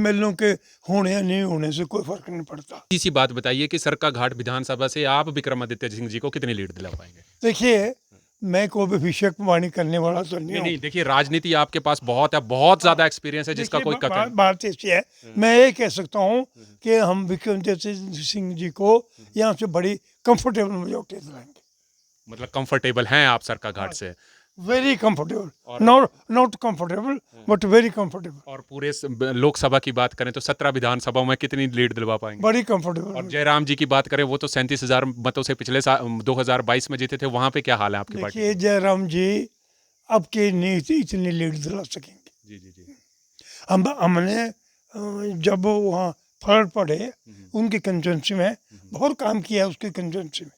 MLO के होने या नहीं होने से कोई फर्क नहीं पड़ता। इसी बात बताइए कि सरकाघाट विधानसभा से आप विक्रमादित्य सिंह जी को कितनी लीड दिला पाएंगे? देखिए, मैं कोई भविष्यवाणी करने वाला तो नहीं नहीं हूँ। नहीं, देखिए राजनीति आपके पास बहुत है, बहुत ज्यादा एक्सपीरियंस है जिसका देखिए, कोई कतन। बात ऐसी है, मैं ये कह सकता हूँ कि हम विक्रमादित्य सिंह जी को यहाँ से बड़ी कंफर्टेबल मेजॉरिटी दिलाएंगे। मतलब कंफर्टेबल हैं आप सरकाघाट से? वेरी कंफर्टेबल, और not comfortable but very comfortable. और पूरे लोकसभा की बात करें तो 17 विधानसभाओं में कितनी लीड दिलवा पाएंगे? बड़ी और कंफर्टेबल। जयराम जी की बात करें, वो तो 37,000 मतों से पिछले 2022 में जीते थे, वहां पे क्या हाल है आपकी पार्टी देखिए, का? जयराम जी अब के नहीं इतनी लीड दिला सकेंगे। जी जी जी। हमने जब वहाँ फर्क पड़े उनकी कंस्टिट्यूंसी में, बहुत काम किया उसकी कंस्टिट्यूंसी में।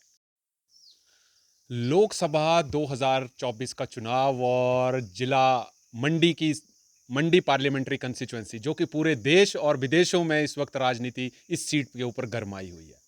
लोकसभा 2024 का चुनाव और जिला मंडी पार्लियामेंट्री कंस्टिट्यूएंसी, जो कि पूरे देश और विदेशों में इस वक्त राजनीति इस सीट के ऊपर गरमाई हुई है।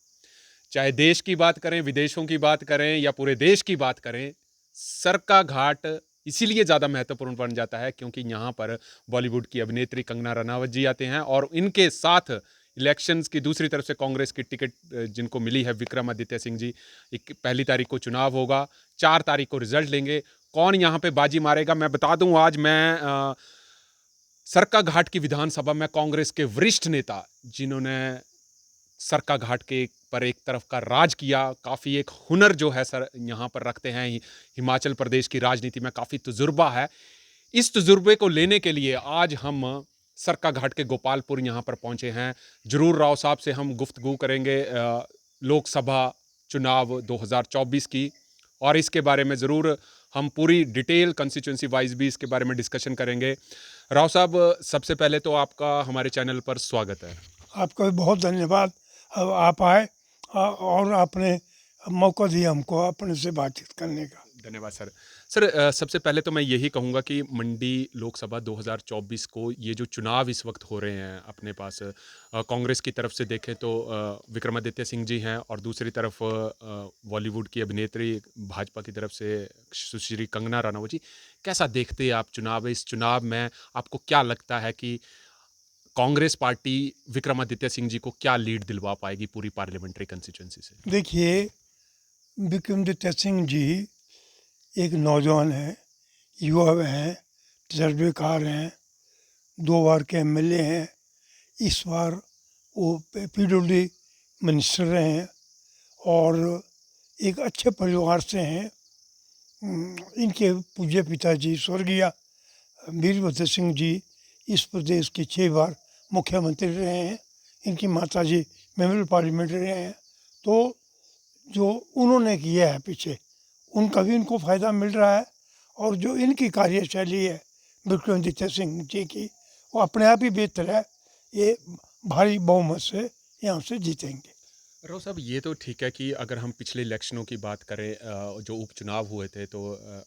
चाहे देश की बात करें, विदेशों की बात करें या पूरे देश की बात करें, सरकाघाट इसीलिए ज़्यादा महत्वपूर्ण बन जाता है क्योंकि यहाँ पर बॉलीवुड की अभिनेत्री कंगना रनावत जी आते हैं और इनके साथ इलेक्शंस की दूसरी तरफ से कांग्रेस की टिकट जिनको मिली है, विक्रमादित्य सिंह जी। 1 तारीख को चुनाव होगा, 4 तारीख को रिजल्ट लेंगे। कौन यहाँ पे बाजी मारेगा मैं बता दूं, आज मैं सरकाघाट की विधानसभा में कांग्रेस के वरिष्ठ नेता जिन्होंने सरकाघाट के पर एक तरफ का राज किया, काफ़ी एक हुनर जो है सर यहाँ पर रखते हैं, हिमाचल प्रदेश की राजनीति में काफ़ी तजुर्बा है। इस तजुर्बे को लेने के लिए आज हम सरकाघाट के गोपालपुर यहाँ पर पहुँचे हैं। जरूर राव साहब से हम गुफ्तगू करेंगे लोकसभा चुनाव 2024 की, और इसके बारे में ज़रूर हम पूरी डिटेल कंस्टिट्यूंसी वाइज भी इसके बारे में डिस्कशन करेंगे। राव साहब, सबसे पहले तो आपका हमारे चैनल पर स्वागत है। आपका भी बहुत धन्यवाद। अब आप आए और आपने मौका दिया हमको अपने से बातचीत करने का। धन्यवाद सर। सर, सबसे पहले तो मैं यही कहूँगा कि मंडी लोकसभा 2024 को ये जो चुनाव इस वक्त हो रहे हैं अपने पास, कांग्रेस की तरफ से देखें तो विक्रमादित्य सिंह जी हैं और दूसरी तरफ बॉलीवुड की अभिनेत्री भाजपा की तरफ से सुश्री कंगना रनावत जी। कैसा देखते हैं आप चुनाव? इस चुनाव में आपको क्या लगता है कि कांग्रेस पार्टी विक्रमादित्य सिंह जी को क्या लीड दिलवा पाएगी पूरी पार्लियामेंट्री कंस्टिट्यूंसी से? देखिए, विक्रमादित्य सिंह जी एक नौजवान हैं, युवा हैं, तजर्बेकार हैं, 2 बार के एमएलए हैं। इस बार वो पीडब्ल्यूडी मिनिस्टर रहे हैं और एक अच्छे परिवार से हैं। इनके पूज्य पिताजी स्वर्गीय वीरभद्र सिंह जी इस प्रदेश के 6 बार मुख्यमंत्री रहे हैं। इनकी माताजी मेंबर पार्लियामेंट रहे हैं। तो जो उन्होंने किया है पीछे, उनका भी इनको फ़ायदा मिल रहा है। और जो इनकी कार्यशैली है विक्रमादित्य सिंह जी की, वो अपने आप ही बेहतर है। ये भारी बहुमत से यहाँ से जीतेंगे। राव साहब, ये तो ठीक है कि अगर हम पिछले इलेक्शनों की बात करें, जो उपचुनाव हुए थे, तो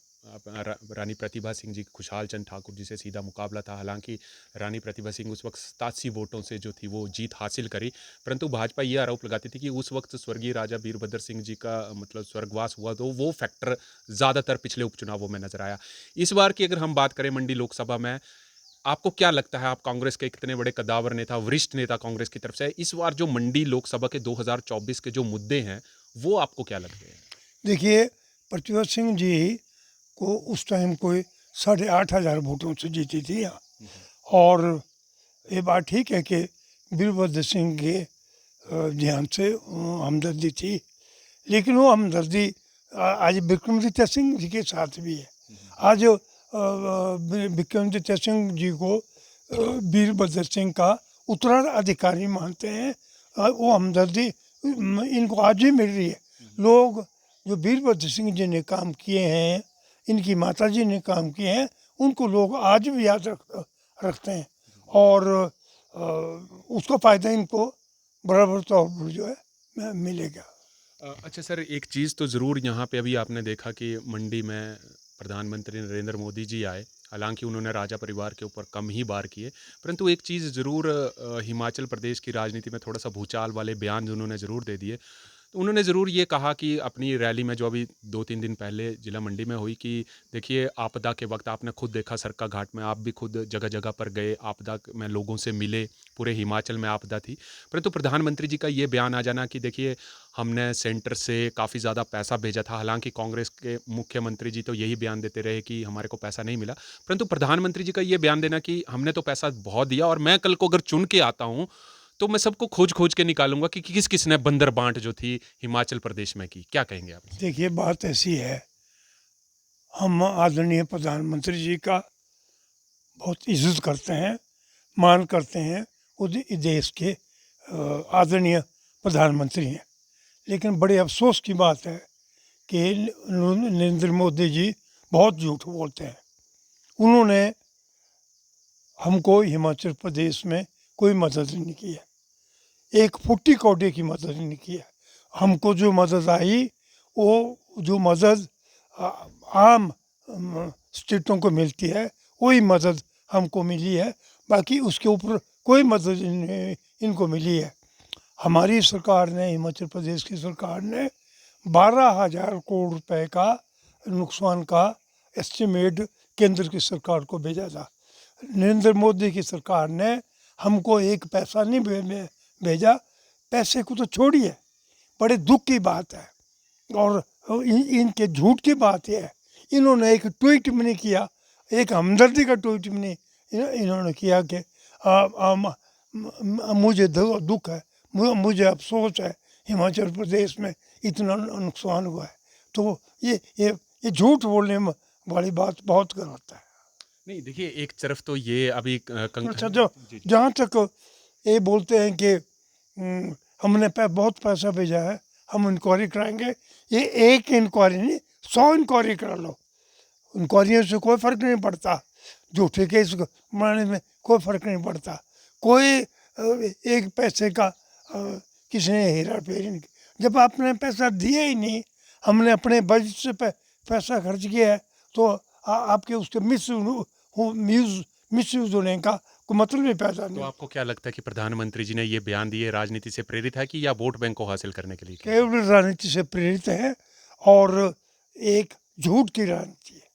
रानी प्रतिभा सिंह जी, खुशहाल चंद ठाकुर जी से सीधा मुकाबला था। हालांकि रानी प्रतिभा सिंह उस वक्त 87 वोटों से जो थी वो जीत हासिल करी, परंतु भाजपा ये आरोप लगाती थी कि उस वक्त स्वर्गीय राजा वीरभद्र सिंह जी का मतलब स्वर्गवास हुआ, तो वो फैक्टर ज़्यादातर पिछले उपचुनावों में नजर आया। इस बार की अगर हम बात करें मंडी लोकसभा में, आपको क्या लगता है, आप कांग्रेस के कितने बड़े कद्दावर नेता, वरिष्ठ नेता कांग्रेस की तरफ से, इस बार जो मंडी लोकसभा के 2024 के जो मुद्दे हैं वो आपको क्या लगते हैं? देखिए, प्रतिभा सिंह जी को उस टाइम कोई 8,500 वोटों से जीती थी यहाँ। और ये बात ठीक है कि वीरभद्र सिंह के ध्यान से हमदर्दी थी, लेकिन वो हमदर्दी आज विक्रमादित्य सिंह जी के साथ भी है। आज विक्रमादित्य सिंह जी को वीरभद्र सिंह का उत्तराधिकारी मानते हैं। वो हमदर्दी इनको आज भी मिल रही है। लोग जो वीरभद्र सिंह जी ने काम किए हैं, इनकी माताजी ने काम किए हैं, उनको लोग आज भी याद रखते हैं। और उसका फ़ायदा इनको बराबर तौर पर जो है मिलेगा। अच्छा सर, एक चीज़ तो ज़रूर यहाँ पे अभी आपने देखा कि मंडी में प्रधानमंत्री नरेंद्र मोदी जी आए। हालांकि उन्होंने राजा परिवार के ऊपर कम ही बार किए, परंतु एक चीज़ ज़रूर हिमाचल प्रदेश की राजनीति में थोड़ा सा भूचाल वाले बयान उन्होंने ज़रूर दे दिए। तो उन्होंने ज़रूर ये कहा कि अपनी रैली में, जो अभी 2-3 दिन पहले जिला मंडी में हुई, कि देखिए आपदा के वक्त आपने खुद देखा सरका घाट में, आप भी खुद जगह जगह पर गए, आपदा में लोगों से मिले, पूरे हिमाचल में आपदा थी। परंतु प्रधानमंत्री जी का ये बयान आ जाना कि देखिए हमने सेंटर से काफ़ी ज़्यादा पैसा भेजा था, हालांकि कांग्रेस के मुख्यमंत्री जी तो यही बयान देते रहे कि हमारे को पैसा नहीं मिला, परंतु प्रधानमंत्री जी का ये बयान देना कि हमने तो पैसा बहुत दिया और मैं कल को अगर चुन के आता हूँ तो मैं सबको खोज खोज के निकालूंगा कि किस किस ने बंदर बांट जो थी हिमाचल प्रदेश में की। क्या कहेंगे आप? देखिए बात ऐसी है, हम आदरणीय प्रधानमंत्री जी का बहुत इज्जत करते हैं, मान करते हैं। वो देश के आदरणीय प्रधानमंत्री हैं। लेकिन बड़े अफसोस की बात है कि नरेंद्र मोदी जी बहुत झूठ बोलते हैं। उन्होंने हमको हिमाचल प्रदेश में कोई मदद नहीं की है, एक फुट्टी कौड़ी की मदद नहीं की है। हमको जो मदद आई वो जो मदद आम स्टेटों को मिलती है वही मदद हमको मिली है, बाकी उसके ऊपर कोई मदद इनको मिली है। हमारी सरकार ने, हिमाचल प्रदेश की सरकार ने 12,000 करोड़ रुपए का नुकसान का एस्टीमेट केंद्र की सरकार को भेजा था। नरेंद्र मोदी की सरकार ने हमको एक पैसा नहीं भेजा। पैसे को तो छोड़िए, बड़े दुख की बात है। और इनके झूठ की बात यह है, इन्होंने एक ट्वीट भी नहीं किया, एक हमदर्दी का ट्वीट भी नहीं इन्होंने किया कि मुझे दुख है, मुझे अफसोस है, हिमाचल प्रदेश में इतना नुकसान हुआ है। तो ये झूठ बोलने वाली बात बहुत गलत है। नहीं देखिए, एक तरफ तो ये अभी अच्छा, जो जहाँ तक ये बोलते हैं कि हमने बहुत पैसा भेजा है, हम इंक्वायरी कराएंगे, ये एक इंक्वायरी नहीं 100 इंक्वायरी करा लो, इंक्वायरियों से कोई फ़र्क नहीं पड़ता, झूठे केस बनाने में कोई फ़र्क नहीं पड़ता। कोई एक पैसे का किसी ने हेरा फेरी नहीं की। जब आपने पैसा दिया ही नहीं, हमने अपने बजट से पैसा खर्च किया है, तो आपके उसके मिसयूज होने का कोई मतलब नहीं पैदा नहीं। तो आपको क्या लगता है कि प्रधानमंत्री जी ने ये बयान दिए राजनीति से प्रेरित है कि या वोट बैंक को हासिल करने के लिए? केवल राजनीति से प्रेरित है और एक झूठ की राजनीति है।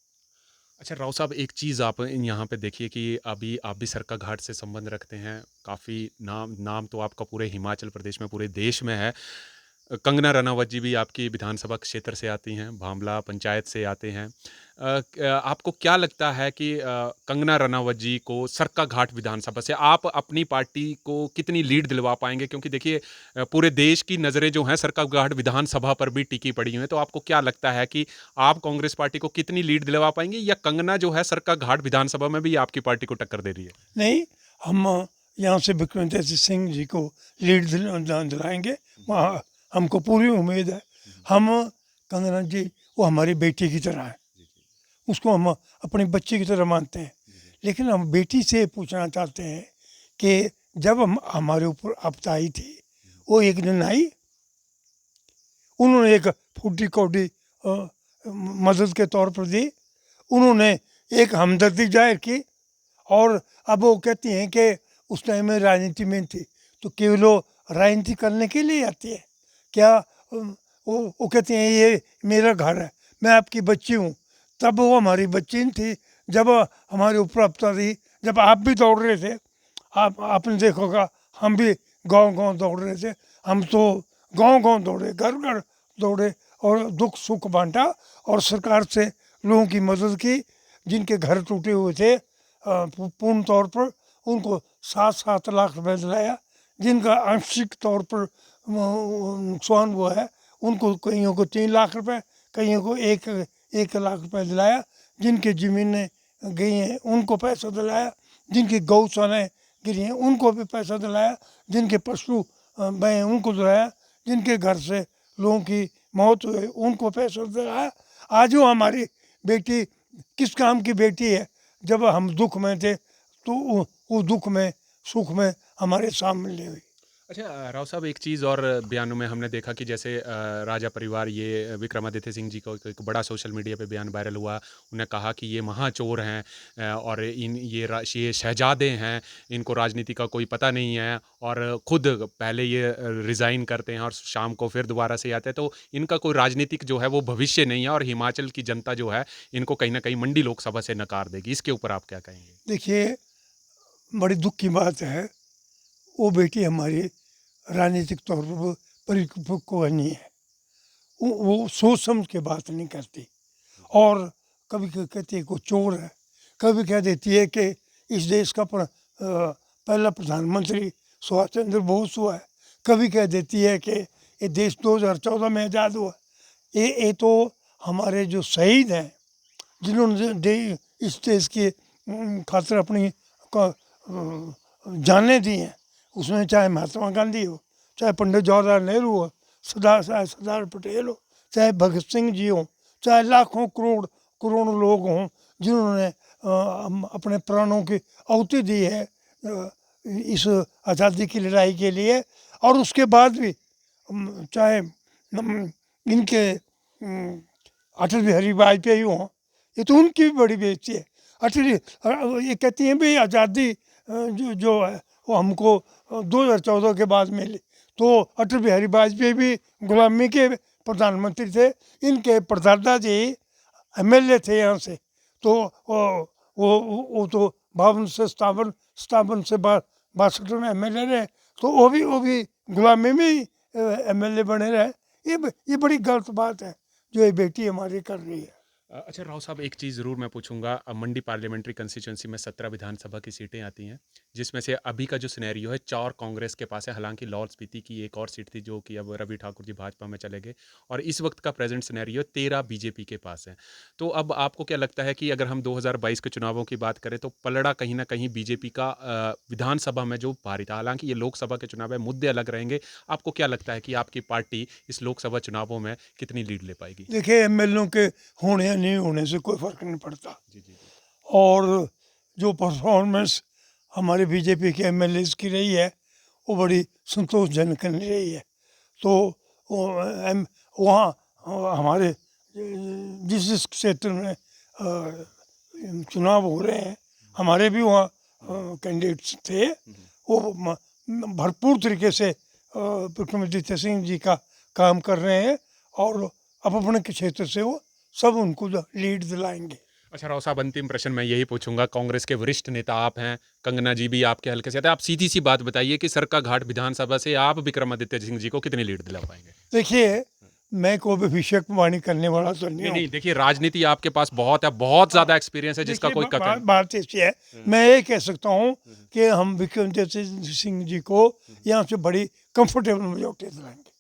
अच्छा राव साहब, एक चीज़ आप यहाँ पे देखिए कि अभी आप भी सरका घाट से संबंध रखते हैं, काफ़ी नाम तो आपका पूरे हिमाचल प्रदेश में, पूरे देश में है। कंगना रनावत जी भी आपकी विधानसभा क्षेत्र से आती हैं, भांबला पंचायत से आते हैं। आपको क्या लगता है कि कंगना रनावत जी को सरका घाट विधानसभा से आप अपनी पार्टी को कितनी लीड दिलवा पाएंगे? क्योंकि देखिए पूरे देश की नज़रें जो हैं सरका घाट विधानसभा पर भी टिकी पड़ी हुई हैं, तो आपको क्या लगता है कि आप कांग्रेस पार्टी को कितनी लीड दिलवा पाएंगे, या कंगना जो है सरका घाट विधानसभा में भी आपकी पार्टी को टक्कर दे रही है? नहीं, हम यहाँ से विक्रमादित्य सिंह जी को लीड दिलाएंगे, वहाँ हमको पूरी उम्मीद है। हम कंगना जी वो हमारी बेटी की तरह है, उसको हम अपनी बच्ची की तरह मानते हैं। लेकिन हम बेटी से पूछना चाहते हैं कि जब हमारे ऊपर आपदा आई थी, वो एक दिन आई, उन्होंने एक फूटी कौड़ी मदद के तौर पर दी, उन्होंने एक हमदर्दी जाहिर की, और अब वो कहती हैं कि उस टाइम में राजनीति में थी, तो केवल वो राजनीति करने के लिए आती है क्या? वो कहती हैं ये मेरा घर है, मैं आपकी बच्ची हूँ। तब वो हमारी बच्ची थी जब हमारे ऊपर आपदा थी, जब आप भी दौड़ रहे थे। आपने देखोगा हम भी गांव-गांव दौड़ रहे थे, हम तो गांव-गांव दौड़े, घर-घर दौड़े और दुख सुख बांटा और सरकार से लोगों की मदद की। जिनके घर टूटे हुए थे पूर्ण तौर पर उनको 7-7 लाख रुपए दिलाया, जिनका आंशिक तौर पर नुकसान हुआ है उनको कईयों को 3 लाख रुपए, कईयों को 1 लाख रुपए दिलाया। जिनकी ज़मीनें गई हैं उनको पैसा दिलाया, जिनकी गौशालाएँ गिरी हैं उनको भी पैसा दिलाया, जिनके पशु बहे उनको दिलाया, जिनके घर से लोगों की मौत हुई उनको पैसा दिलाया। आज वो हमारी बेटी किस काम की बेटी है? जब हम दुख में थे तो वो दुख में सुख में हमारे सामने हुई। अच्छा राव साहब एक चीज़ और बयानों में हमने देखा कि जैसे राजा परिवार ये विक्रमादित्य सिंह जी को एक बड़ा सोशल मीडिया पे बयान वायरल हुआ। उन्होंने कहा कि ये महाचोर हैं और ये शहजादे हैं, इनको राजनीति का कोई पता नहीं है और खुद पहले ये रिज़ाइन करते हैं और शाम को फिर दोबारा से आते हैं। तो इनका कोई राजनीतिक जो है वो भविष्य नहीं है और हिमाचल की जनता जो है इनको कहीं न कहीं मंडी लोकसभा से नकार देगी। इसके ऊपर आप क्या कहेंगे? देखिए, बड़ी दुख की बात है, वो बेटी हमारी राजनीतिक तौर पर परिपक्व नहीं है। वो सोच समझ के बात नहीं करती और कभी कहती है कि वो चोर है, कभी कह देती है कि इस देश का पहला प्रधानमंत्री सुभाष चंद्र बोस हुआ है, कभी कह देती है कि ये देश 2014 में आज़ाद हुआ। ये तो हमारे जो शहीद हैं, जिन्होंने इस देश के खातिर अपनी जानें दी हैं, उसमें चाहे महात्मा गांधी हो, चाहे पंडित जवाहरलाल नेहरू हो, सरदार पटेल हो, चाहे भगत सिंह जी हों, चाहे लाखों करोड़ों लोग हों जिन्होंने अपने प्राणों की आहुति दी है इस आज़ादी की लड़ाई के लिए। और उसके बाद भी चाहे इनके अटल बिहारी वाजपेयी हों, ये तो उनकी भी बड़ी बेइज्जती है। ये कहती हैं भाई आज़ादी जो है वो हमको 2014 के बाद मिली, तो अटल बिहारी वाजपेयी भी गुलामी के प्रधानमंत्री थे, इनके परदादा जी एमएलए थे यहाँ से, तो वो तो 52 से 57 से 62 में एमएलए रहे, तो वो भी गुलामी में ही एमएलए बने रहे। ये बड़ी गलत बात है जो ये बेटी हमारी कर रही है। अच्छा राव साहब एक चीज़ ज़रूर मैं पूछूंगा। मंडी पार्लियामेंट्री कंस्टिट्यूंसी में 17 विधानसभा की सीटें आती हैं, जिसमें से अभी का जो सिनेरियो है 4 कांग्रेस के पास है। हालांकि लाहौल स्पीति की एक और सीट थी जो कि अब रवि ठाकुर जी भाजपा में चले गए और इस वक्त का प्रेजेंट सिनेरियो 13 बीजेपी के पास है। तो अब आपको क्या लगता है कि अगर हम 2022 के चुनावों की बात करें तो पलड़ा कहीं ना कहीं बीजेपी का विधानसभा में जो भारी था। हालांकि ये लोकसभा के चुनाव है, मुद्दे अलग रहेंगे। आपको क्या लगता है कि आपकी पार्टी इस लोकसभा चुनावों में कितनी लीड ले पाएगी? देखिए, एमएलए के होने या नहीं होने से कोई फर्क नहीं पड़ता, जी जी जी। और जो परफॉर्मेंस हमारे बीजेपी के एमएलए की रही है वो बड़ी संतोषजनक नहीं रही है। तो वहाँ हमारे जिस क्षेत्र में चुनाव हो रहे हैं, हमारे भी वहाँ कैंडिडेट्स थे, वो भरपूर तरीके से विक्रमादित्य सिंह जी का काम कर रहे हैं और अब अपने क्षेत्र से वो सब उनको लीड दिलाएंगे। अच्छा राव साहब अंतिम प्रश्न मैं यही पूछूंगा। कांग्रेस के वरिष्ठ नेता आप हैं, कंगना जी भी आपके हल्के से आते हैं। आप सीधी सी बात बताइए कि सरकाघाट विधानसभा से आप विक्रमादित्य सिंह जी को कितनी लीड दिला पाएंगे? देखिए, मैं कोई अभिषेकवाणी करने वाला तो नहीं नहीं हूँ। नहीं, देखिए राजनीति आपके पास बहुत है, बहुत ज्यादा एक्सपीरियंस है जिसका देखिए, कोई कतई बात ऐसी है, मैं ये कह सकता हूँ कि हम विक्रमादित्य सिंह जी को यहाँ से बड़ी कंफर्टेबल मेजॉरिटी दिलाएंगे।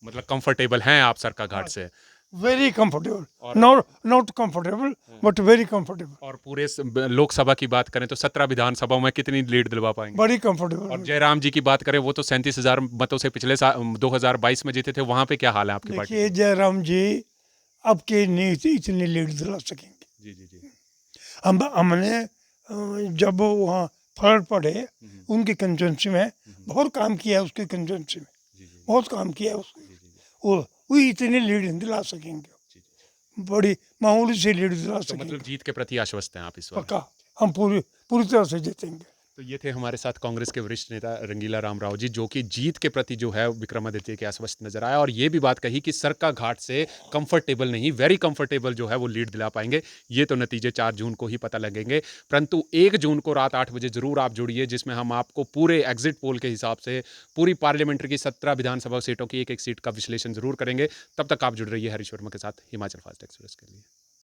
मतलब कंफर्टेबल हैं आप सरकाघाट से? वेरी कंफर्टेबल, और not comfortable but very comfortable, और पूरे लोकसभा की बात करें तो 17 विधानसभाओं में कितनी लीड दिलवा पाएंगे? बड़ी और कंफर्टेबल। जयराम जी की बात करें वो तो 37,000 मतों से पिछले 2022 में जीते थे। वहां पे क्या हाल है आपकी पार्टी? देखिए, जयराम जी अब के नहीं इतनी लीड दिला सकेंगे। जी जी जी। हमने जब वहाँ फ्लड पड़े उनकी कंस्टिट्यूंसी में बहुत काम किया, उसके कंस्टिट्यूंसी में जी जी बहुत काम किया उसको, जी जी। वो इतनी लीड नहीं दिला सकेंगे, जी, जी। बड़ी मामूली सी लीड दिला तो सकेंगे। मतलब जीत के प्रति आश्वस्त हैं आप इस वक्त? पक्का हम पूरी तरह से जीतेंगे। तो ये थे हमारे साथ कांग्रेस के वरिष्ठ नेता रंगीला राम राव जी, जो कि जीत के प्रति जो है विक्रमादित्य के आश्वस्त नजर आया और ये भी बात कही कि सरकाघाट से कंफर्टेबल नहीं, वेरी कंफर्टेबल जो है वो लीड दिला पाएंगे। ये तो नतीजे 4 जून को ही पता लगेंगे, परंतु 1 जून को रात 8 बजे जरूर आप जुड़िए, जिसमें हम आपको पूरे एग्जिट पोल के हिसाब से पूरी पार्लियामेंट्री की 17 विधानसभा सीटों की एक एक सीट का विश्लेषण जरूर करेंगे। तब तक आप जुड़ रहिए हरीश वर्मा के साथ हिमाचल फास्ट एक्सप्रेस के लिए।